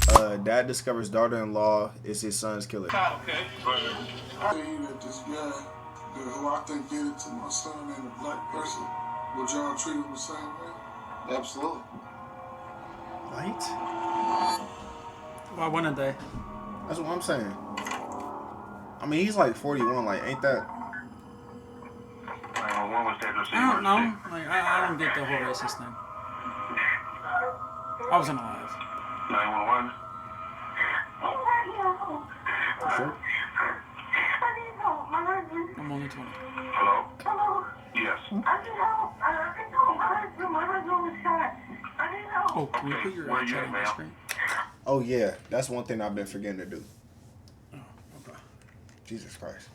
Dad discovers daughter-in-law is his son's killer. Okay. I think that this guy, who I think did it to my son and a black person, would y'all treat him the same way? Absolutely. Right? Why wouldn't they? That's what I'm saying. I mean, he's like 41. Like, ain't that? I don't know. Like, I don't get the whole racist thing. I wasn't alive. 911. For sure. I'm only 20. Hello? Hello? Yes. I need help. I need help. My husband was shot. I need help. Oh, can you put your Where you chat at, on the ma'am? screen? Oh yeah, that's one thing I've been forgetting to do. Oh, okay. Jesus Christ.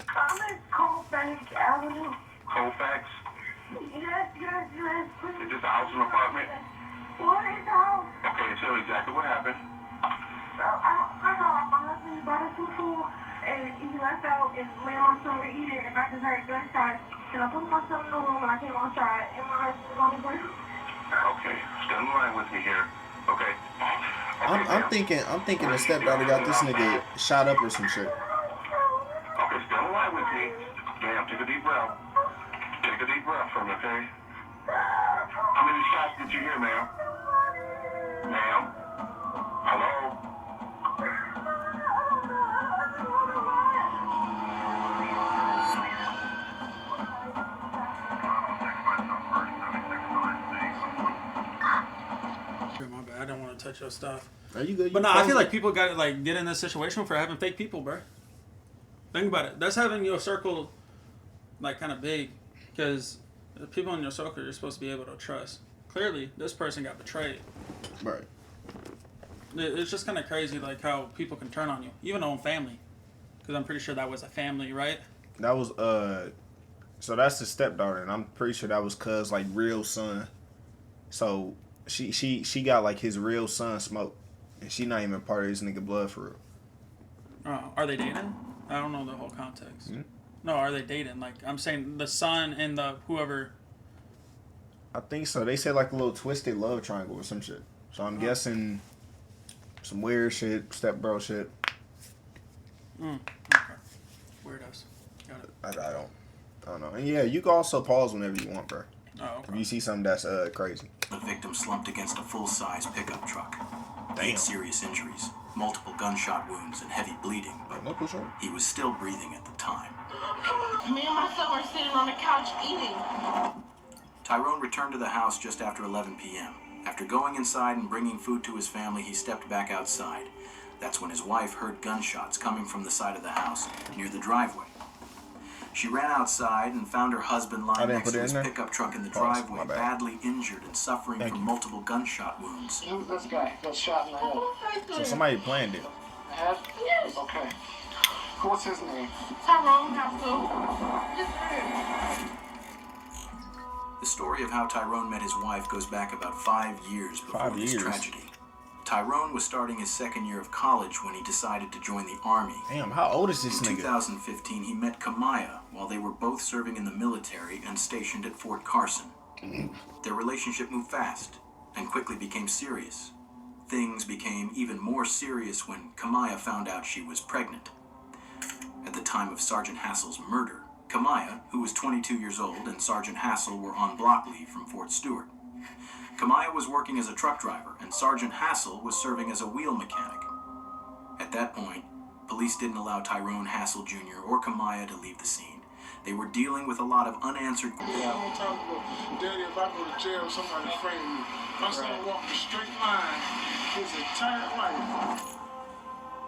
I'm in Colfax Avenue. Colfax? Yes, please. Is this a house or an apartment? What is the house? Okay, tell me exactly what happened. I know my husband bought a food and he left out and went on somewhere to eat it and I just heard gunshots. And I put myself in the room and I came outside and my husband was on the ground. Okay, stand in line with me here. Okay. I'm thinking the stepdaughter got this nigga shot up or some shit. Okay, stand in line with me. Ma'am, take a deep breath. Take a deep breath from me, okay? How many shots did you hear, ma'am? Ma'am? Hello? My bad. I don't want to touch your stuff. Are you good? But no, I feel like people got to like get in this situation for having fake people, bro. Think about it. That's having your circle like kind of big, because the people in your circle you're supposed to be able to trust. Clearly, this person got betrayed. Right. It's just kind of crazy, like how people can turn on you, even own family. Because I'm pretty sure that was a family, right? That was so that's the stepdaughter, and I'm pretty sure that was cuz like real son. So she got like his real son smoked, and she not even part of this nigga blood for real. Are they dating? I don't know the whole context. Hmm? No, are they dating? Like I'm saying, the son and the whoever. I think so. They said like a little twisted love triangle or some shit. So I'm guessing some weird shit, stepbro shit. Okay. Weirdos. Got it. I don't know. And yeah, you can also pause whenever you want, bro. Oh, If okay. you see something that's crazy. The victim slumped against a full-size pickup truck. He Damn. had serious injuries, multiple gunshot wounds, and heavy bleeding, but No, for sure. he was still breathing at the time. Me and my son were sitting on the couch eating. Tyrone returned to the house just after 11 p.m. After going inside and bringing food to his family, he stepped back outside. That's when his wife heard gunshots coming from the side of the house near the driveway. She ran outside and found her husband lying didn't next put to it his in there? pickup truck in the Pause. My driveway, bad. badly injured and suffering Thank from you. multiple gunshot wounds. Who's this guy got shot in the head? So somebody planned it. The head? Yes. Okay. What's his name? Tyrone Haskell. Yes, The story of how Tyrone met his wife goes back about 5 years before 5 this years. tragedy. Tyrone was starting his second year of college when he decided to join the Army. Damn, how old is this In nigga? 2015, he met Kamaya while they were both serving in the military and stationed at Fort Carson. Their relationship moved fast and quickly became serious. Things became even more serious when Kamaya found out she was pregnant. At the time of Sergeant Hassel's murder, Kamaya, who was 22 years old, and Sergeant Hassel were on block leave from Fort Stewart. Kamaya was working as a truck driver, and Sergeant Hassel was serving as a wheel mechanic. At that point, police didn't allow Tyrone Hassel Jr. or Kamaya to leave the scene. They were dealing with a lot of unanswered questions. Yeah, I'm talking about, Daddy, if I go to jail, somebody frame me. My son walked a straight line his entire life.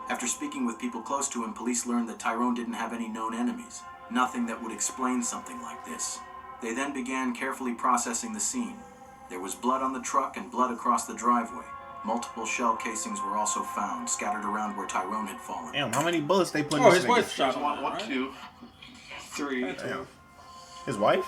After speaking with people close to him, police learned that Tyrone didn't have any known enemies, nothing that would explain something like this. They then began carefully processing the scene. There was blood on the truck and blood across the driveway. Multiple shell casings were also found, scattered around where Tyrone had fallen. Damn, how many bullets they put in Oh, this his nigga? wife shot him. One, Right? 2, 3. Damn. His wife?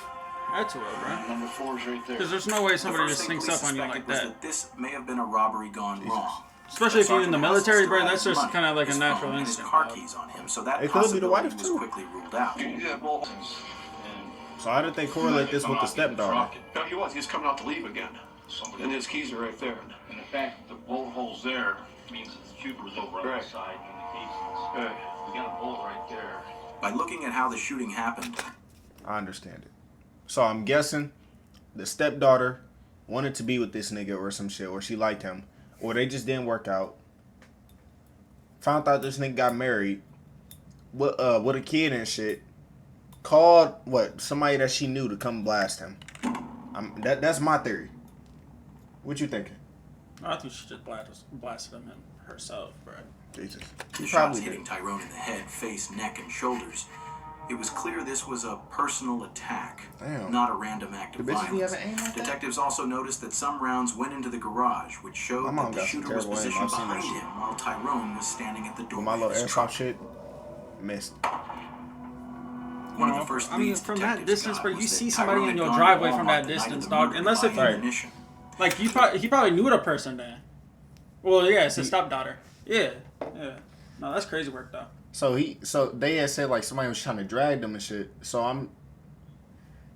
That's real, bro. Number 4 is right there. Because there's no way The somebody first just thing sneaks police up on you suspected like was that. this may have been a robbery gone wrong. Especially if you're in the Sergeant military, Hassel bro. still had That's his just money, kind of like a his natural phone, and his instinct. car dog. keys on him, so that It could be the possibility wife, was too. quickly ruled out. Yeah, well, So how did they correlate this with the stepdaughter? no, he was. He's coming out to leave again. And his keys are right there. And in fact, the bullet holes there means that the shooter was over on Right. the side indications. Right. We got a bullet right there. By looking at how the shooting happened, I understand it. So I'm guessing the stepdaughter wanted to be with this nigga or some shit, or she liked him, or they just didn't work out. Found out this nigga got married with a kid and shit. Called somebody that she knew to come blast him. That's my theory. What you thinking? I think she just blasted him herself, bro. Jesus. the He shots probably hitting did. Tyrone in the head, face, neck, and shoulders, it was clear this was a personal attack, Damn. not a random act of The bitches be violence. having aim like that? Detectives also noticed that some rounds went into the garage, which My showed mom that the got some shooter was terrible aim. positioned I've seen that behind shit. him while Tyrone was standing at the With doorway my little of his airsoft truck. shit, missed. One of the first I mean, leads from that detectives distance, got bro, was you that see somebody Tyrone in had your gone to driveway Walmart from that the night of distance, the dog. murder Unless to if buy Right. ammunition. like he probably knew the person then. Well, yeah, it's his stepdaughter. Yeah. No, that's crazy work though. So they had said like somebody was trying to drag them and shit. So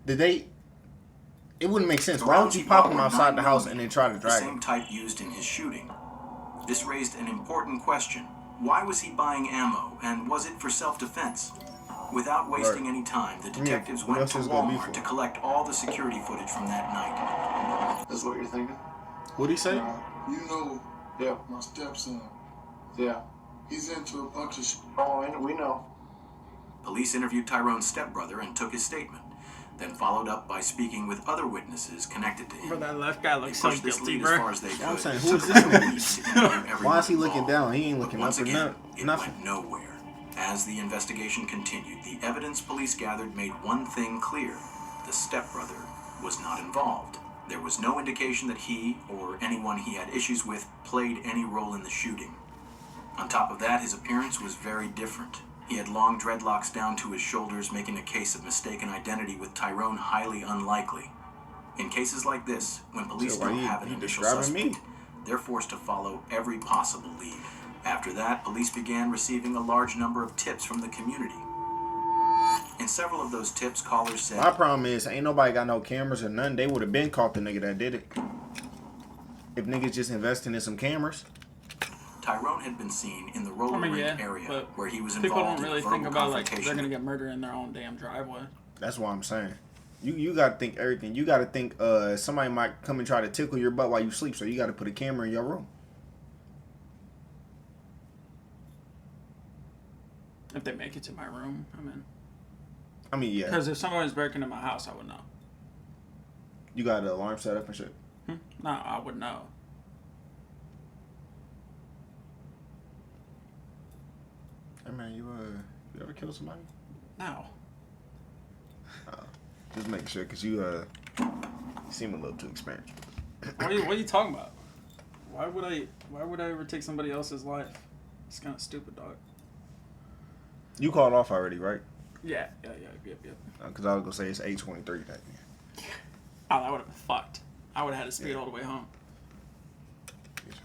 it wouldn't make sense. The Why would rounds you he pop bought them were outside the house 9mm, and then try to the drag same them? type used in his shooting. This raised an important question. Why was he buying ammo, and was it for self-defense? Without wasting Right. any time, the mean, detectives what went else to is it gonna be Walmart for? to collect all the security footage from that night. That's what you're thinking? What'd he say? You know Yeah. my stepson. Yeah. He's into a bunch of shit. Oh, we know. Police interviewed Tyrone's stepbrother and took his statement, then followed up by speaking with other witnesses connected to him. Bro, that left guy They looks so pushed this guilty, lead as far bro. as they could. I'm saying, and who took is a this couple nigga? weeks to interview everyone Why is he looking involved. down? He ain't But looking once up or again, it nothing. went nowhere. As the investigation continued, the evidence police gathered made one thing clear. The stepbrother was not involved. There was no indication that he, or anyone he had issues with, played any role in the shooting. On top of that, his appearance was very different. He had long dreadlocks down to his shoulders, making a case of mistaken identity with Tyrone highly unlikely. In cases like this, when police So why don't you- have an you initial describing me? suspect, they're forced to follow every possible lead. After that, police began receiving a large number of tips from the community. In several of those tips, callers said, My problem is, ain't nobody got no cameras or nothing. They would have been caught the nigga that did it. If niggas just investing in some cameras. Tyrone had been seen in the roller I mean, rink yeah, area but where he was people involved don't in really a verbal think about like confrontation. they're gonna get murdered in their own damn driveway. That's what I'm saying. You got to think everything. You got to think somebody might come and try to tickle your butt while you sleep, so you got to put a camera in your room. If they make it to my room, I mean, yeah. because if somebody's breaking in my house, I would know. You got an alarm set up and shit. No, I would know. Hey man, you ever killed somebody? No. Just making sure, cause you seem a little too experienced. What are you talking about? Why would I ever take somebody else's life? It's kind of stupid, dog. You called off already, right? Yep. Cause I was gonna say it's 8:23 that day. Oh, that would have been fucked. I would have had to speed all the way home.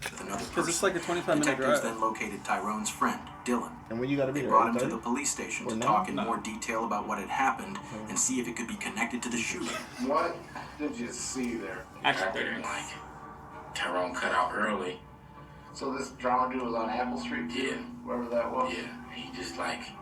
With another Because it's person. like a 25-minute Detectives drive. then located Tyrone's friend, Dylan. And when you gotta be They there, brought him to 8:30? the police station Or to no? talk in No. more detail about what had happened and see if it could be connected to the shooting. What did you see there? Actually, didn't like it. Tyrone cut out early. So this drama dude was on Apple Street? Yeah. Wherever that was? Yeah, he just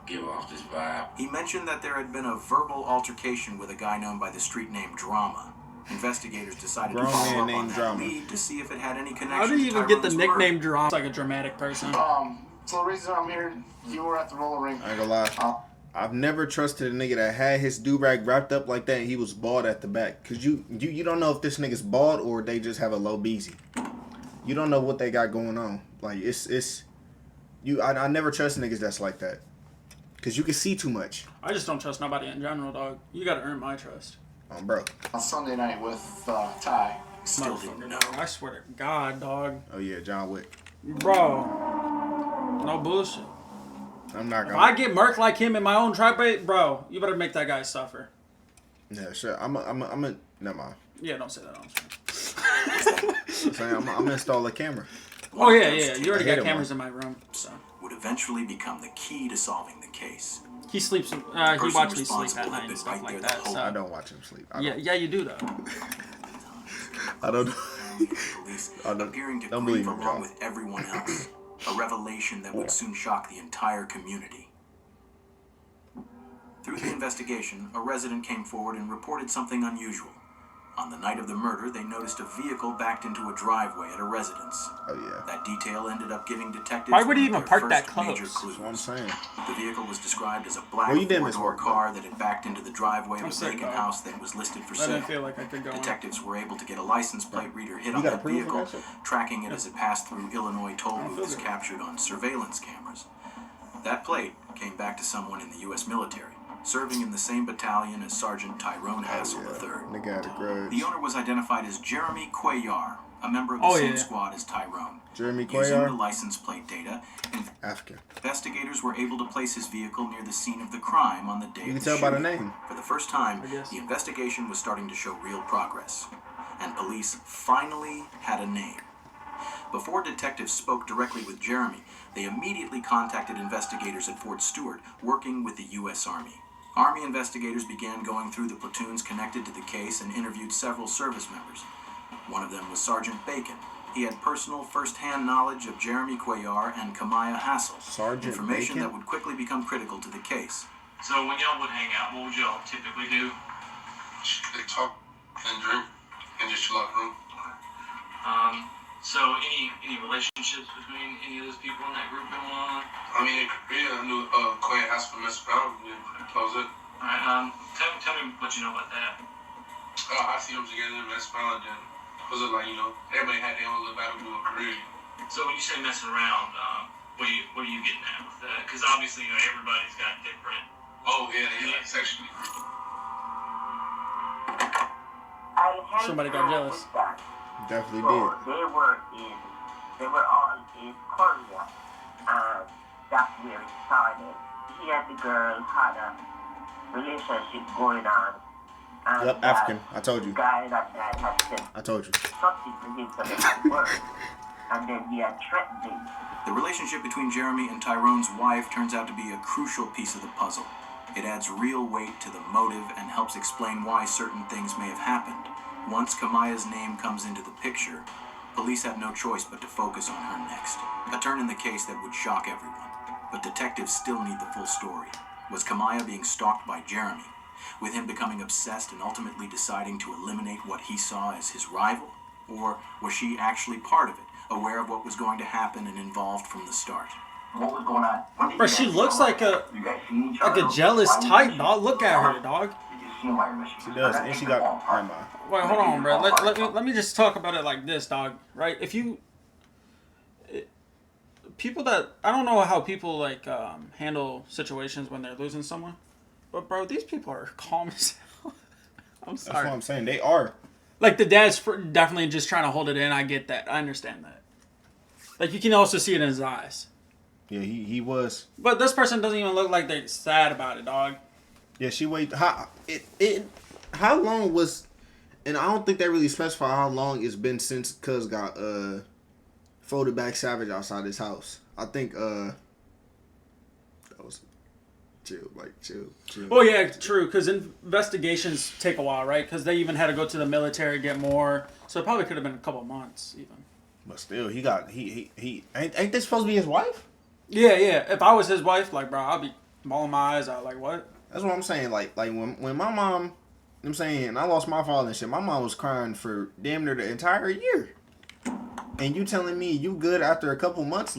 give off this vibe. He mentioned that there had been a verbal altercation with a guy known by the street name Drama. Investigators decided Grown to follow man up on named that Drama. lead to see if it had any connection how do you to even get the Tyrone's murder. nickname Drama? It's like a dramatic person. So the reason I'm here, you were at the roller rink. I ain't gonna lie. I've never trusted a nigga that had his do-rag wrapped up like that and he was bald at the back. Cause you don't know if this nigga's bald or they just have a low beezy. You don't know what they got going on. Like I never trust niggas that's like that. Cause you can see too much. I just don't trust nobody in general, dog. You gotta earn my trust. Bro. On Sunday night with Ty. Still didn't Motherfucker, know. dog. I swear to God, dog. Oh yeah, John Wick. Bro. No bullshit. I'm not If gonna. I get murked like him in my own driveway, bro, you better make that guy suffer. Yeah, sure. I'm a. Never mind. Yeah, don't say that on stream. I'm saying I'm gonna install a camera. Oh, yeah. You already I hate got him, cameras in my room, so. Would eventually become the key to solving the case. He sleeps, he person watched me sleep responsible at had night been and stuff right like there that, the whole so. I don't watch him sleep. I don't. Yeah, you do, though. Police I don't. Police I don't- appearing to don't grieve believe him, along John. with everyone else. revelation that would soon shock the entire community. Through the investigation, a resident came forward and reported something unusual. On the night of the murder, they noticed a vehicle backed into a driveway at a residence. Oh yeah. That detail ended up giving detectives Why would he one of even their park that first close? major That's clues. That's what I'm saying. The vehicle was described as a black Well, you did miss four-door work, car that had backed into the driveway of I'm a sick, vacant dog. house that was listed for I sale. didn't feel like I could go on. Detectives were able to get a license plate reader hit You on got that approval for vehicle, that shit? tracking it as it passed through Illinois toll I don't feel booths good. captured on surveillance cameras. That plate came back to someone in the U.S. military, serving in the same battalion as Sergeant Tyrone Hassel III. Nigga had a grudge. The owner was identified as Jeremy Cuellar, a member of the Oh, same yeah. squad as Tyrone. Jeremy Using the Cuellar, license plate data, African. investigators were able to place his vehicle near the scene of the crime on the day You can of the tell by the shooting. name. For the first time, I guess. the investigation was starting to show real progress, and police finally had a name. Before detectives spoke directly with Jeremy, they immediately contacted investigators at Fort Stewart, working with the U.S. Army. Army investigators began going through the platoons connected to the case and interviewed several service members. One of them was Sergeant Bacon. He had personal first-hand knowledge of Jeremy Cuellar and Kamaya Hassel, Sergeant information Bacon? that would quickly become critical to the case. So when y'all would hang out, what would y'all typically do? They talk and drink in just locker room. So any relationships between any of those people in that group going on? I mean, in Korea, I knew Quinn asked for Miss Brown, and that was it. Alright, tell me what you know about that. I see them together, Miss Brown, and was it like, you know, everybody had their own little battle in Korea. So when you say messing around, what are you getting at with that? Because obviously, you know, everybody's got different. Oh, yeah, sexually. Somebody got jealous. Definitely So did. they were all in Korea, and that's where it started. He and the girl had a relationship going on. And Yep, African. I told you. The guy that died had said I told you. something to him so they had words, and then he had threatened him. The relationship between Jeremy and Tyrone's wife turns out to be a crucial piece of the puzzle. It adds real weight to the motive and helps explain why certain things may have happened. Once Kamaya's name comes into the picture, police have no choice but to focus on her next. A turn in the case that would shock everyone. But detectives still need the full story. Was Kamaya being stalked by Jeremy, with him becoming obsessed and ultimately deciding to eliminate what he saw as his rival? Or was she actually part of it, aware of what was going to happen and involved from the start? What was going on? When did Bro, you she guys looks know? like a You guys seen each like other? a jealous Why were you type, missing? dog. Look at her, dog. Did you see why you're missing? She does, and she got. Never mind. Wait, hold on, bro. Let me just talk about it like this, dog. Right? If you people that I don't know how people like handle situations when they're losing someone, but bro, these people are calm as hell. I'm That's sorry. what I'm saying. They are. Like the dad's definitely just trying to hold it in. I get that. I understand that. Like you can also see it in his eyes. Yeah, he was. But this person doesn't even look like they're sad about it, dog. Yeah, she wait. How long was? And I don't think they really specify how long it's been since Cuz got folded back Savage outside his house. I think that was chill. Oh yeah, true. Because investigations take a while, right? Because they even had to go to the military, get more. So it probably could have been a couple months, even. But still, he ain't this supposed to be his wife? Yeah. If I was his wife, like, bro, I'd be bawling my eyes out. Like, what? That's what I'm saying. Like when my mom, you know what I'm saying, I lost my father and shit. My mom was crying for damn near the entire year. And you telling me you good after a couple months?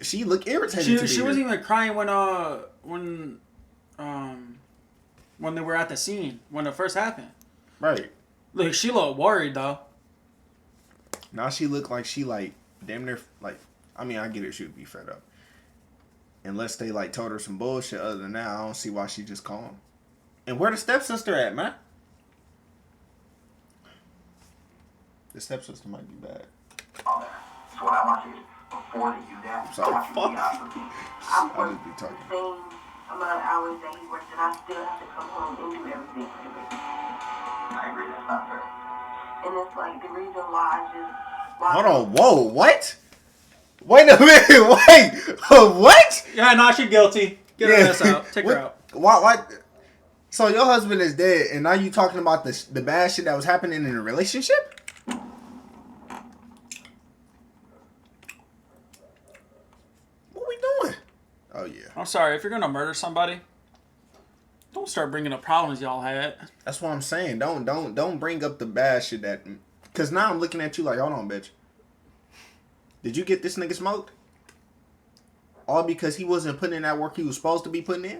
She looked irritated. She wasn't even crying when they were at the scene when it first happened. Right. Like she looked worried though. Now she looked like she like damn near like. I mean, I get it. She would be fed up. Unless they like told her some bullshit. Other than that, I don't see why she just calm. And where the stepsister at, man? The stepsister might be bad. All that. So what I want you to do, before they do that, Sorry, I want you to be honest with me. I'll just be talking. Same amount of hours that he worked, and I still have to come home and do everything for him. I agree, that's not fair. And it's like the reason why I just. Hold on. Whoa. What? Wait a minute. Wait. What? Yeah, no, she guilty. Get her ass out. Take her out. Why? So your husband is dead, and now you talking about the bad shit that was happening in a relationship? Oh yeah. I'm sorry, if you're gonna murder somebody, don't start bringing up problems y'all had. That's what I'm saying. Don't bring up the bad shit that. Cause now I'm looking at you like, hold on, bitch. Did you get this nigga smoked? All because he wasn't putting in that work he was supposed to be putting in?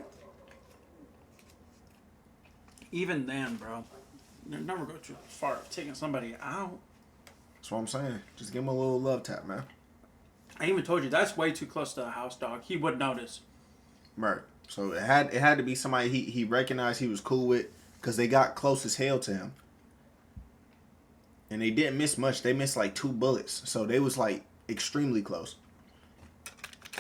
Even then, bro, you never go too far taking somebody out. That's what I'm saying. Just give him a little love tap, man. I even told you that's way too close to the house, dog. He would notice. Right. So it had to be somebody he recognized he was cool with, because they got close as hell to him. And they didn't miss much. They missed like 2 bullets. So they was like extremely close.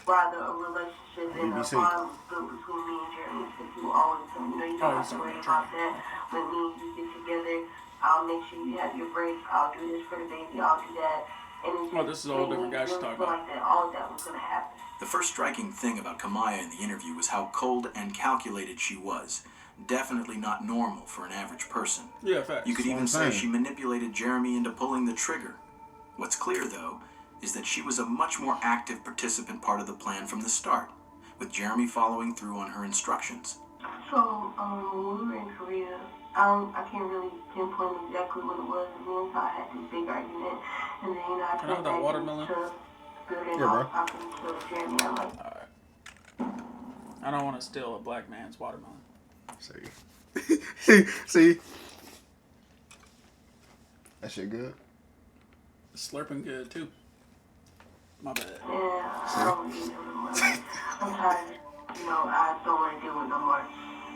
Rather a relationship and a BBC. bond was built between me and Jeremy, because you always told me, you don't have to worry about that. When me and you get together, I'll make sure you have your break. I'll do this for the baby. I'll do that. And it just This is a whole different guy she's talking about. like that. All of that was gonna happen. The first striking thing about Kamaya in the interview was how cold and calculated she was. Definitely not normal for an average person. Yeah, facts. You could That's what even I'm say saying. she manipulated Jeremy into pulling the trigger. What's clear, though, is that she was a much more active participant part of the plan from the start, with Jeremy following through on her instructions. So, when we were in Korea, I can't really pinpoint exactly what it was. And then so I had this big argument, and then I Can I have that watermelon? to building Yeah, bro. off talking to Jeremy. I'm like, Alright. I don't want to steal a black man's watermelon. See? That shit good? It's slurping good, too. My bad. yeah, I don't need him no more. Like, I'm tired. I don't want to deal with no more.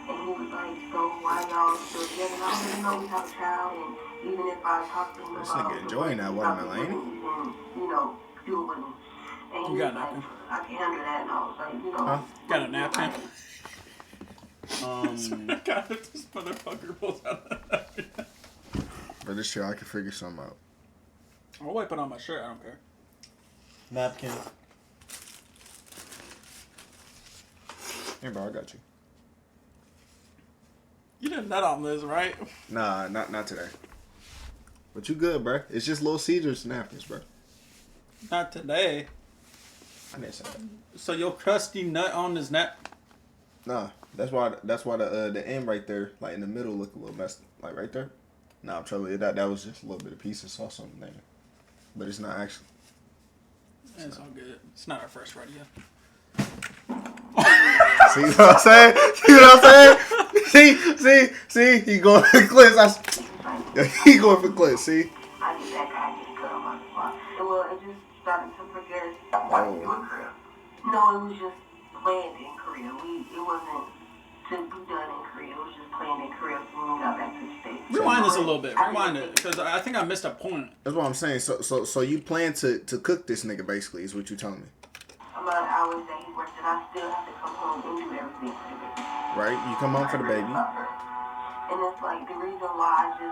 And he was like, so why y'all still together? And I don't even know we have a child, and even if I talk to him This about nigga enjoying that watermelon, ain't he? and, do it with me. And he You got was like, napkin? I can handle that. And I was like, Huh? Got a napkin? God, if this motherfucker pulls out a napkin. But this shit, I can figure something out. I'll wipe it on my shirt, I don't care. Napkin. Here, bro, I got you. You didn't nut on this, right? Nah, not today. But you good, bro. It's just Little Caesars napkins, bro. Not today. I didn't say that. So your crusty nut on his nap. Nah, that's why the end right there, like in the middle, look a little messed, like right there. Nah, I'm trouble. That was just a little bit of piece of sauce on there, but it's not actually. It's all good. It's not our first rodeo. See what I'm saying? See, he going for clips. He going for clips. See. I get that guy get cut on my spot. Well, it just started to progress. Why did you do it in Korea? No, it was just planned in Korea. It wasn't to be done in Korea. It was just planned in Korea when we got back to the States. Rewind this a little bit. Rewind it, because I think I missed a point. That's what I'm saying. So you plan to cook this nigga basically is what you telling me, Amount of hours that he worked, and I still have to come home and do everything for the baby. right? You come home for the baby. And it's like the reason why the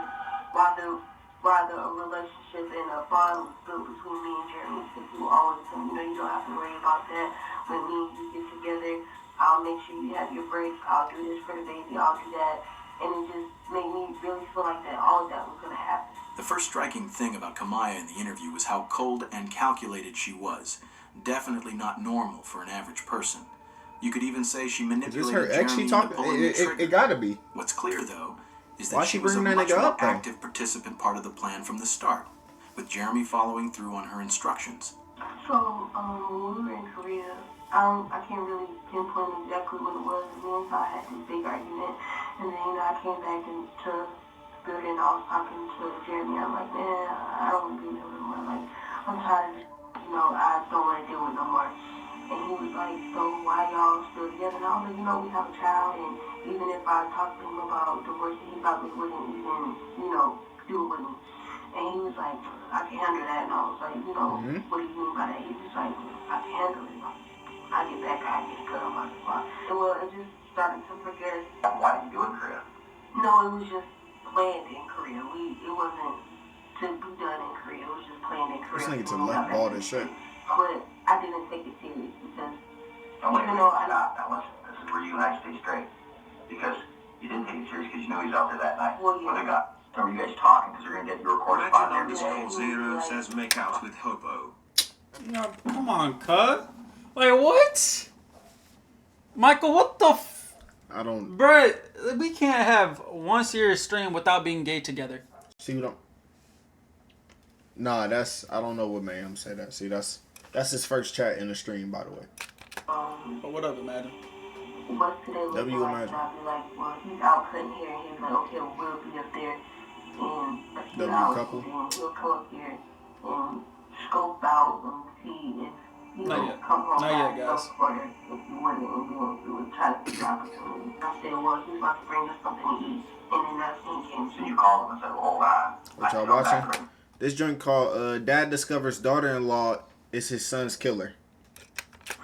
relationship and a bond was built between me and Jeremy, because you always told me, you don't have to worry about that. When me and you get together, I'll make sure you have your breaks. I'll do this for the baby. I'll do that. And it just made me really feel like that all of that was going to happen. The first striking thing about Kamaya in the interview was how cold and calculated she was. Definitely not normal for an average person. You could even say she Is manipulated this her ex? Jeremy She into talking? pulling the trigger. It gotta be. What's clear, though, is Why that she she was a bringing that much nigga more up, though? active participant part of the plan from the start, with Jeremy following through on her instructions. So, when we were in Korea, I can't really pinpoint exactly what it was. And then so I had this big argument. And then, I came back into the building. I was talking to Jeremy. I'm like, man, I don't want to do no more. Like, I'm tired of this. I don't want to deal with no more. And he was like, so why y'all still together? And I was like, we have a child. And even if I talked to him about divorce, he probably wouldn't even, do it with me. And he was like, I can handle that. And I was like, what do you mean by that? He was like, I can handle it. I get that guy get cut on my spot. Well, it just started to progress. Why did you do it in Korea? No, it was just planned in Korea. It wasn't to be done in Korea. It was just planned in Korea. This nigga to when we left got back ball to this the shit. States. But I didn't take it serious because Don't wait, even though I stop. Now listen, this is where you and I stay straight. Because you didn't take it serious because you knew he was out there that night. Well, yeah. With a gun. Remember you guys talking because you're going to get your correspondence. Zero says make out with Hobo. No, come on, cut. Like, what? Michael, what the I don't bruh, we can't have one serious stream without being gay together. see what I'm. Nah, I don't know what made him say that. See, that's his first chat in the stream, by the way. But what up, Imagine? What's today look W like? Imagine. And I'll be like, well, he's out cutting hair, and he's like, okay, we'll be up there in a few W hours. couple. And he'll come up here and scope out and see if he Not will yet. come home Not yet, by guys. himself or if he wouldn't, and then we would try to figure out opportunity. I said, well, he's about to bring us something to eat, and then that's when he came So to you called him and said, hold on. What y'all watching? This joint called Dad Discovers Daughter-in-Law is his son's killer.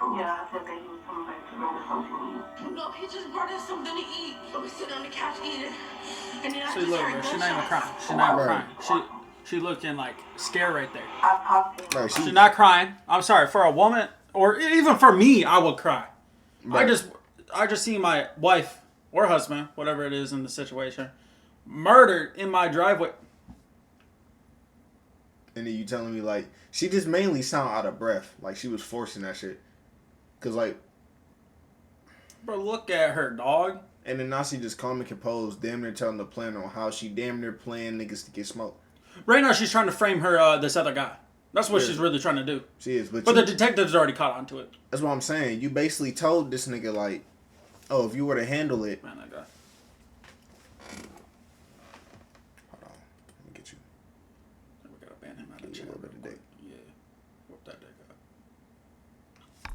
Yeah, I said that he was coming back to bring us something to eat. No, he just brought us something to eat. So we sit on the couch eating. And then I See, just look, heard bro, she's not even gunshots. crying. She's not even Right. crying. She looking like scared right there. I talked to him. Right, She's not crying. I'm sorry, for a woman, or even for me, I would cry. Right. I just see my wife or husband, whatever it is in the situation, murdered in my driveway. And then you telling me, like, she just mainly sound out of breath. Like, she was forcing that shit. Because, like... Bro, look at her, dog. And then now she just calm and composed, damn near telling the plan on how she damn near playing niggas to get smoked. Right now, she's trying to frame her, this other guy. That's what Yeah. she's really trying to do. She is, But the detectives already caught on to it. That's what I'm saying. You basically told this nigga, like, oh, if you were to handle it... Man, that guy. Hold on. Let me get you. We gotta ban him out of Give you chat. a little bit of dick. Yeah. Whoop that dick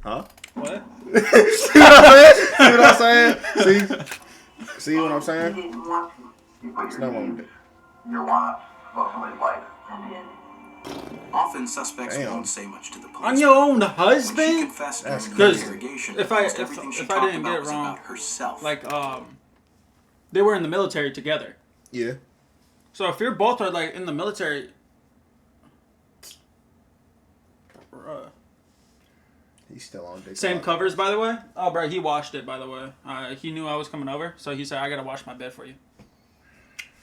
Huh? up. What? See what I'm saying? See what I'm He saying? didn't want to. You put It's your not wrong with needs, it. your wants, above somebody's life. And then Often, suspects Damn. won't say much to the police. On your own When she husband? confessed That's during the crazy. interrogation, If I- almost if- everything she if I talked didn't get about it was wrong, about herself. Like, they were in the military together. Yeah. So if you're both are like in the military, bruh. He's still on dick. Same covers, by the way. Oh, bro, he washed it, by the way. He knew I was coming over, so he said, I gotta wash my bed for you.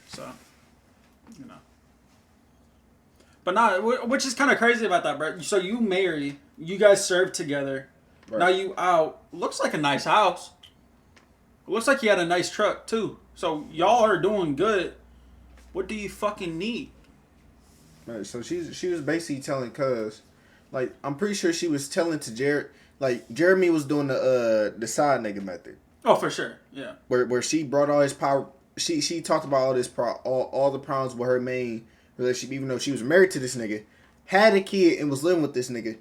So, you know. But nah, which is kind of crazy about that, bro. So you marry, you guys serve together. Right. Now you out. Looks like a nice house. Looks like you had a nice truck, too. So y'all are doing good. What do you fucking need? Right, so she was basically telling Cuz, like, I'm pretty sure she was telling to Jared, like, Jeremy was doing the side nigga method. Oh, for sure. Yeah. Where she brought all his power, she talked about all this all the problems with her main relationship, even though she was married to this nigga, had a kid and was living with this nigga.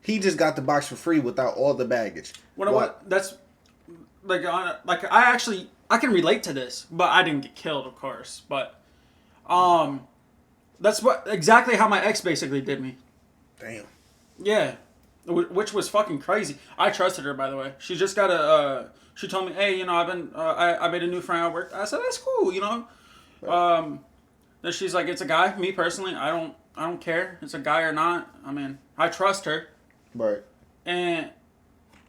He just got the box for free without all the baggage. What? That's like I can relate to this, but I didn't get killed, of course. But that's exactly how my ex basically did me. Damn. Yeah, which was fucking crazy. I trusted her, by the way. She just got she told me, hey, you know, I made a new friend at work. I said, that's cool, you know. Right. Then she's like, it's a guy. Me personally, I don't care. It's a guy or not. I mean, I trust her. Right. And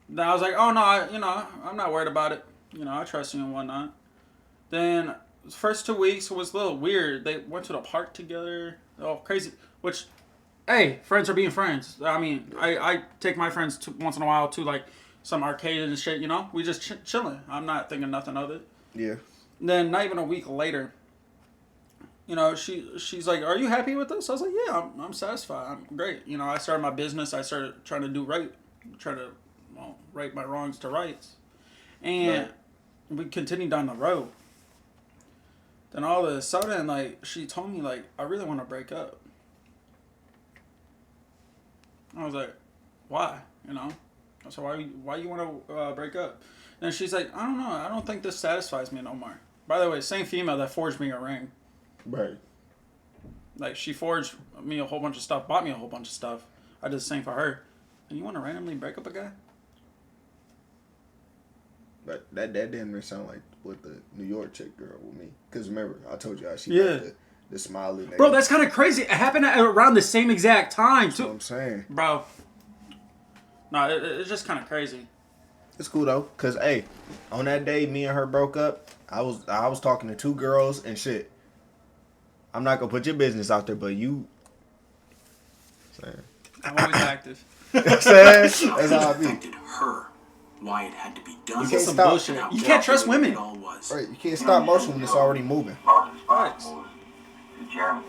then I was like, oh no, I'm not worried about it. You know, I trust you and whatnot. Then the first 2 weeks was a little weird. They went to the park together. Oh, crazy. Which, hey, friends are being friends. I mean, I take my friends once in a while to like some arcade and shit. You know, we just chilling. I'm not thinking nothing of it. Yeah. Then not even a week later, you know, she's like, are you happy with this? I was like, yeah, I'm satisfied. I'm great. You know, I started my business. I started trying to do right. Try to right my wrongs to rights. And we continued down the road. Then all of a sudden, like, she told me, like, I really want to break up. I was like, why? You know? I said, why you want to break up? And she's like, I don't know. I don't think this satisfies me no more. By the way, same female that forged me a ring. Right. Like, she forged me a whole bunch of stuff, bought me a whole bunch of stuff. I did the same for her. And you want to randomly break up a guy? But that didn't really sound like what the New York chick girl with me. Because remember, I told you how she Yeah. got the smiley nigga. Bro, that's kind of crazy. It happened at around the same exact time, That's what too. I'm saying. Bro. No, it's just kind of crazy. It's cool though, cause hey, on that day me and her broke up, I was talking to 2 girls and shit. I'm not gonna put your business out there, but you. I'm always active. Saying? That's how I be. affected her. why it had to be done, You can't Some stop. bullshit. and how You can't trust calculated women. it all was. Right, you can't stop motion when it's already moving. Large response Facts. was to Jeremy's.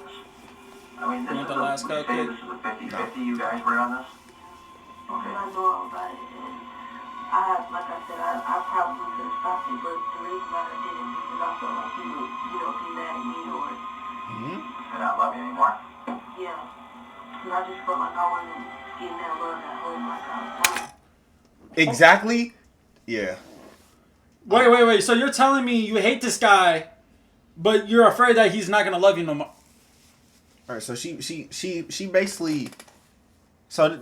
I mean, this You is want the last would you say cupcake? this is a 50-50 you guys were on this? I know all about it, and like I said, I probably could have stopped it, but the reason why I didn't because I felt like he would, be mad at me or, And not love you anymore? yeah. Because I just felt like I wasn't getting that love at home like I was. Exactly. Yeah. Wait. So you're telling me you hate this guy, but you're afraid that he's not gonna love you no more? All right. So she basically, so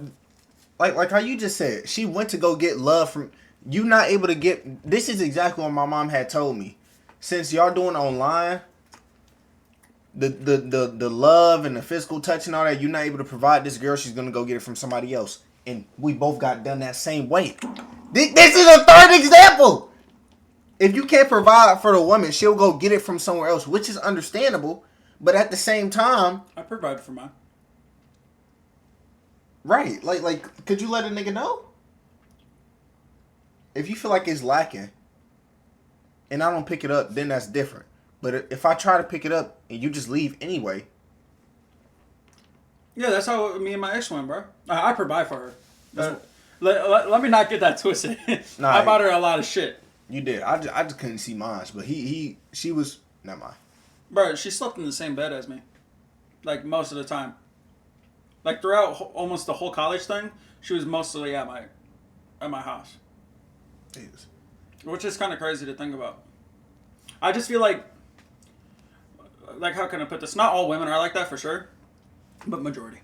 like how you just said, she went to go get love from you. Not able to get. This is exactly what my mom had told me. Since y'all doing online, the love and the physical touch and all that, you're not able to provide this girl. She's gonna go get it from somebody else, and we both got done that same way. This is a third example. If you can't provide for the woman, she'll go get it from somewhere else, which is understandable. But at the same time, I provide for mine. right? Like, could you let a nigga know? If you feel like it's lacking, and I don't pick it up, then that's different. But if I try to pick it up and you just leave anyway, Yeah, that's how me and my ex went, bro. I provide for her. Let me not get that twisted. Nah, I bought her a lot of shit. you did. I just couldn't see mine, but she was. Never mind. Bro, she slept in the same bed as me. Like, most of the time. Like, throughout almost the whole college thing, she was mostly at my house. Jesus. Which is kind of crazy to think about. I just feel like, how can I put this? Not all women are like that, for sure. But majority.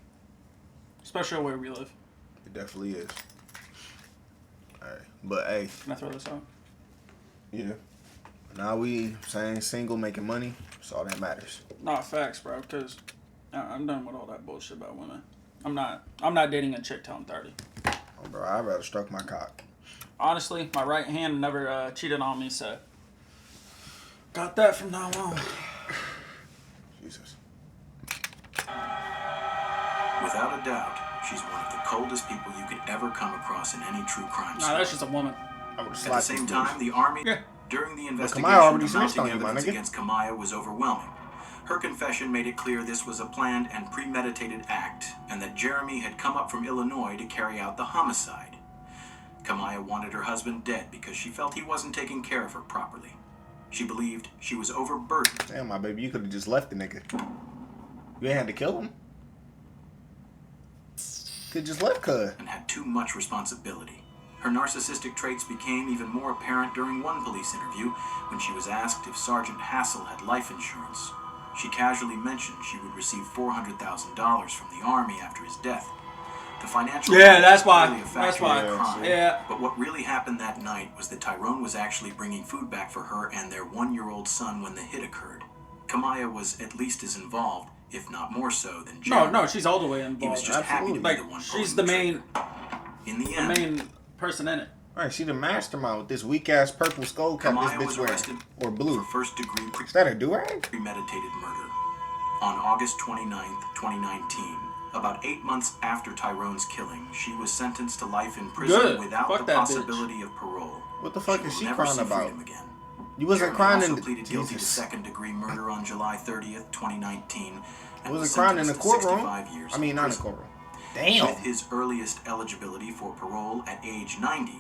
Especially where we live. It definitely is. Alright. But hey. Can I throw this out? Yeah. Now we saying single, making money. That's all that matters. Not facts, bro, because I'm done with all that bullshit about women. I'm not dating a chick till I'm 30. Oh, bro, I'd rather stroke my cock. Honestly, my right hand never cheated on me, so got that from now on. Jesus. Without a doubt, she's one of the coldest people you could ever come across in any true crime Nah, story. that's just a woman. I would At the slap same this time, bitch. the Army, Yeah. during the Kamaya investigation, already the snitched mounting on you, my evidence nigga. against Kamaya was overwhelming. Her confession made it clear this was a planned and premeditated act, and that Jeremy had come up from Illinois to carry out the homicide. Kamaya wanted her husband dead because she felt he wasn't taking care of her properly. She believed she was overburdened. Damn, my baby, you could have just left the nigga. You ain't had to kill him. Could just left cuz. And had too much responsibility. Her narcissistic traits became even more apparent during one police interview when she was asked if Sergeant Hassel had life insurance. She casually mentioned she would receive $400,000 from the Army after his death. The financial Yeah, that's why. was clearly a factor That's why. in the crime. Yeah. But what really happened that night was that Tyrone was actually bringing food back for her and their 1-year-old son when the hit occurred. Kamaya was at least as involved, if not more so, than Jeremy. No, she's all the way He was involved. just happy to be Like, the one she's pulling the trigger. main, In the end, person in it. Right, she the mastermind with this weak ass purple skull cap Kamaya this was bitch arrested wearing. Or blue. for first-degree Is that a do-rag? premeditated murder. On August 29th, 2019, about 8 months after Tyrone's killing, she was sentenced to life in prison Good. without Fuck the that possibility of parole. What the fuck She is will she never crying see about? freedom again. You wasn't Jeremy crying also in pleaded guilty to Jesus. second-degree murder on July 30th, 2019, and Wasn't was crying in the sentenced to courtroom. 65 years I mean, in not in the prison. courtroom. Damn. With his earliest eligibility for parole at age 90,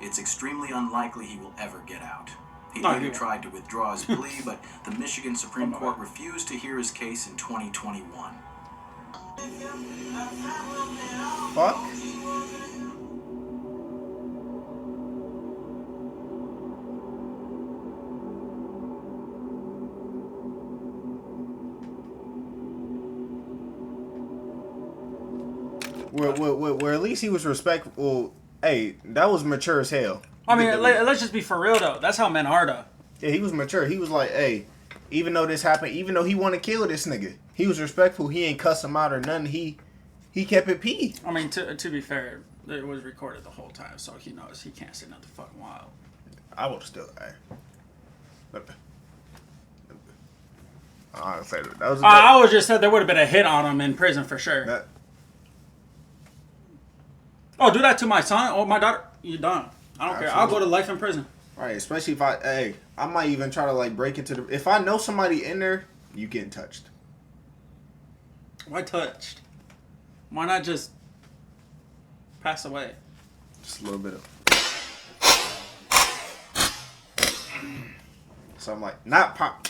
it's extremely unlikely he will ever get out. He No, he later won't. tried to withdraw his plea, but the Michigan Supreme Oh, my Court bad. refused to hear his case in 2021. Fuck. Where at least he was respectful. Hey, that was mature as hell. I mean, let's just be for real, though. That's how men are, though. Yeah, he was mature. He was like, hey, even though this happened, even though he wanted to kill this nigga, he was respectful. He ain't cuss him out or nothing. He kept it pee. I mean, to be fair, it was recorded the whole time, so he knows he can't say nothing fucking wild. I would still. Hey. I say that was. I would just said there would have been a hit on him in prison for sure. That, Oh, do that to my son or my daughter? You done. I don't care. I'll go to life in prison. Right, especially if I might even try to like break into the. If I know somebody in there, you getting touched. Why touched? Why not just pass away? Just a little bit of. So I'm like, not pop.